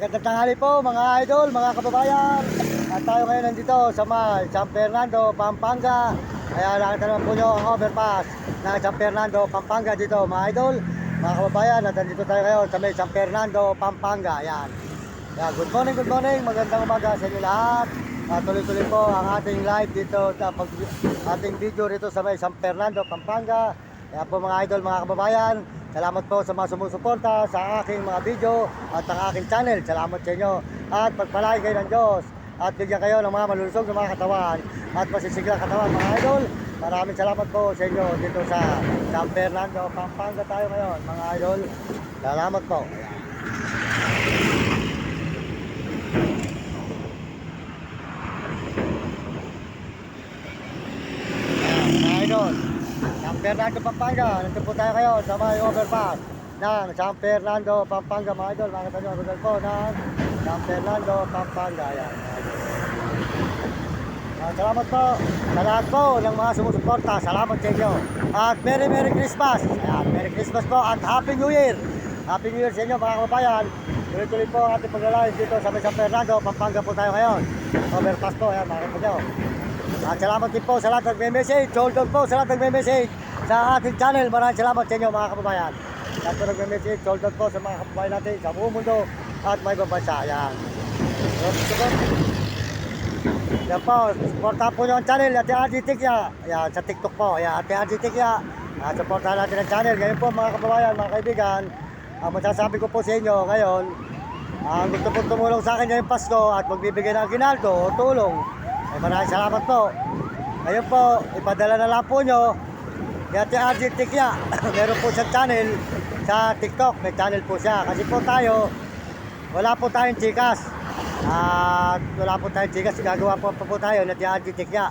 Magandang tanghali po mga idol, mga kababayan. At tayo ngayon nandito sa San Fernando, Pampanga. Kaya nakita naman po nyo ang overpass ng San Fernando, Pampanga dito mga idol, mga kababayan. At nandito tayo ngayon sa may San Fernando, Pampanga. Ayan. Ayan. Good morning, magandang umaga sa inyo lahat. Tuloy-tuloy po ang ating live dito, ating video rito sa may San Fernando, Pampanga. Kaya po mga idol, mga kababayan, salamat po sa mga sumusuporta sa aking mga video at ang aking channel. Salamat sa inyo. At pagpalain kayo ng Diyos at bigyan kayo ng mga malulusog na mga katawan at masisiglang katawan mga idol. Maraming salamat po sa inyo dito sa San Fernando, Pampanga tayo ngayon mga idol. Salamat po. Mga idol, San Fernando, Pampanga. Nandito po tayo kayo sa may overpass ng San Fernando, Pampanga mga idol. Makita nyo ang lugar po ng San Fernando, Pampanga. Ayan, salamat po sa lahat po ng mga sumusuporta. Salamat sa inyo. At Merry Christmas. Ayan, Merry Christmas po at Happy New Year. Happy New Year sa inyo mga kababayan. Tuloy-tuloy po ang ating paglalakad dito sa may San Fernando, Pampanga po tayo ngayon. Overpass po. Ayan, makita nyo. At salamat din po sa lahat ng nagme-message. Hold on po sa lahat ng nagme-message sa ating channel. Maraming salamat sa inyo mga kababayan. Lahat po nagme-message. Hold on po sa mga kababayan natin sa buong mundo at may bansa. Ayan. Yan po. Supportahan po nyo ang channel. Ate RG Tikya. Ayan, sa TikTok po. Ayan, Ate RG Tikya. Supportahan natin ang channel. Ngayon po mga kababayan, mga kaibigan, ang masasabi ko po sa inyo ngayon, gusto po tumulong sa akin ngayong Pasko at magbibigay ng aginaldo o tulong. Ay maraming salamat po. Ngayon po, ipadala na lang po nyo kay Ate RG Tikya. Meron po siyang channel sa TikTok. May channel po siya. Kasi po tayo, wala po tayong Gcash. At wala po tayong Gcash. Gagawa po tayo ng Ate RG Tikya.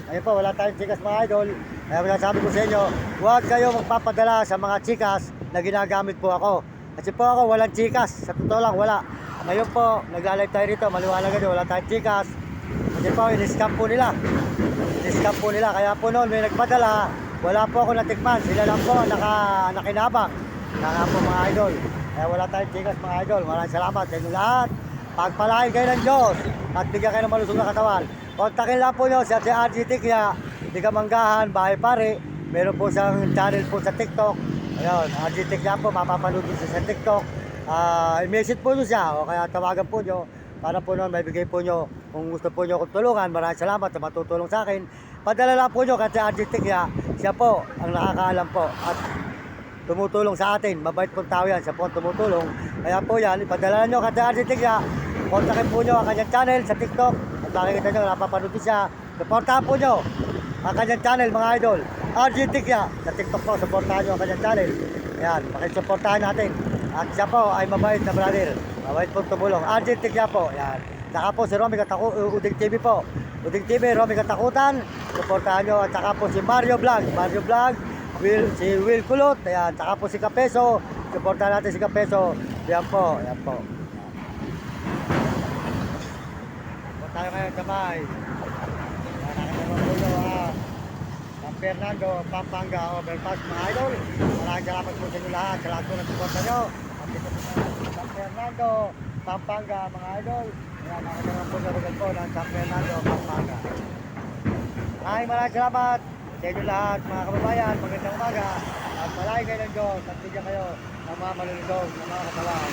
Ngayon po, wala tayong Gcash mga idol. Kaya sabi ko sa inyo, huwag kayo magpapadala sa mga Gcash na ginagamit po ako. Kasi po ako walang Gcash. Sa totoo lang, wala. Ngayon po, nagla-live tayo rito. Maliwanag din, wala tayong Gcash. Kasi po, in-scam po nila. In-scam po nila. Kaya po noon, may nagpadala. Wala po ako natikman. Sila lang po nakinabang. Kaya po mga idol. Kaya wala tayong Gcash mga idol. Maraming salamat sa inyo lahat. Pagpalain kayo ng Diyos. At bigyan kayo ng malusog na katawan. Kontakin lang po nyo si Ate RG Tikya. Di ka manggahan, bahay pare. Meron po siyang channel po sa TikTok. Ayun, RG Tikya po. Mapapanood po siya sa TikTok. I-message po nyo siya. O kaya tawagan po nyo. Para po noon, may bigay po nyo. Kung gusto po nyo akong tulungan, maraming salamat sa matutulong sa akin. Padala lang po nyo kasi RG Tikya. Siya po ang nakakaalam po. At tumutulong sa atin. Mabait pong tao yan. Siya po ang tumutulong. Kaya po yan, ipadala nyo kasi RG Tikya. Kontakin po nyo ang kanyang channel sa TikTok. At makikita nyo, napapanood siya. Supportahan po nyo ang kanyang channel mga idol. RG Tikya. Sa TikTok po, supportahan nyo ang kanyang channel. Ayan, makisuportahan natin. At siya po ay mabait na brother. Mabait po tumulong. RG Tikya po. Yan. Saka po si Romy Uding TV po. Uding TV, Romy Katakutan. Suportahan nyo. At saka po si Mario Vlog. Mario Vlog. Si Will Kulot. Ayan. Saka po si Kapeso. Suportahan natin si Kapeso. Yan po. Yan po. Suportahan tayo ngayon sa may. Nakakita mo po nyo San Fernando, Pampanga, overpass mga idol. Maraming salamat po sa inyo lahat. Sa lahat po ng suporta nyo. San Fernando, Pampanga mga idol. Ayan, nakakita po sa lugar po ng San Fernando, Pampanga. Maraming salamat sa inyo lahat mga kababayan. Magandang umaga. At malaking kayo ng Diyos. At bigyan kayo ng mga malulusog, ng mga katawan.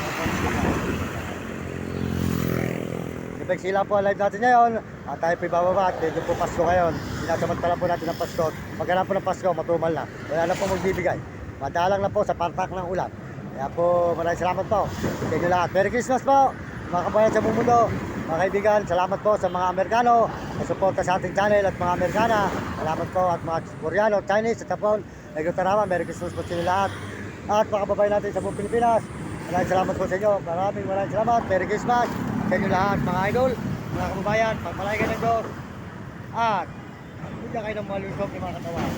Sila po ang live natin ngayon. At tayo po ibababa at medyo po Pasko ngayon. Sinasamantala po natin ang Pasko. Maghanap po ng Pasko, matumal na. Wala na po magbibigay. Madalang na po sa partak ng ulan. Kaya po maraming salamat po sa inyo lahat. Merry Christmas po mga kabayan sa buong mundo. Mga kaibigan, salamat po sa mga Amerikano na suporta sa ating channel at mga Amerikana. Salamat po at mga Koreano, Chinese at Japon. Nagtutaraman, Merry Christmas po sa inyo lahat. At mga kababayan natin sa buong Pilipinas. Maraming salamat po sa inyo. Maraming salamat. Merry Christmas sa inyo lahat mga idol, mga kababayan. Pagpalain kayo ng Diyos. At bigyan kayo ng malusog ng mga katawan.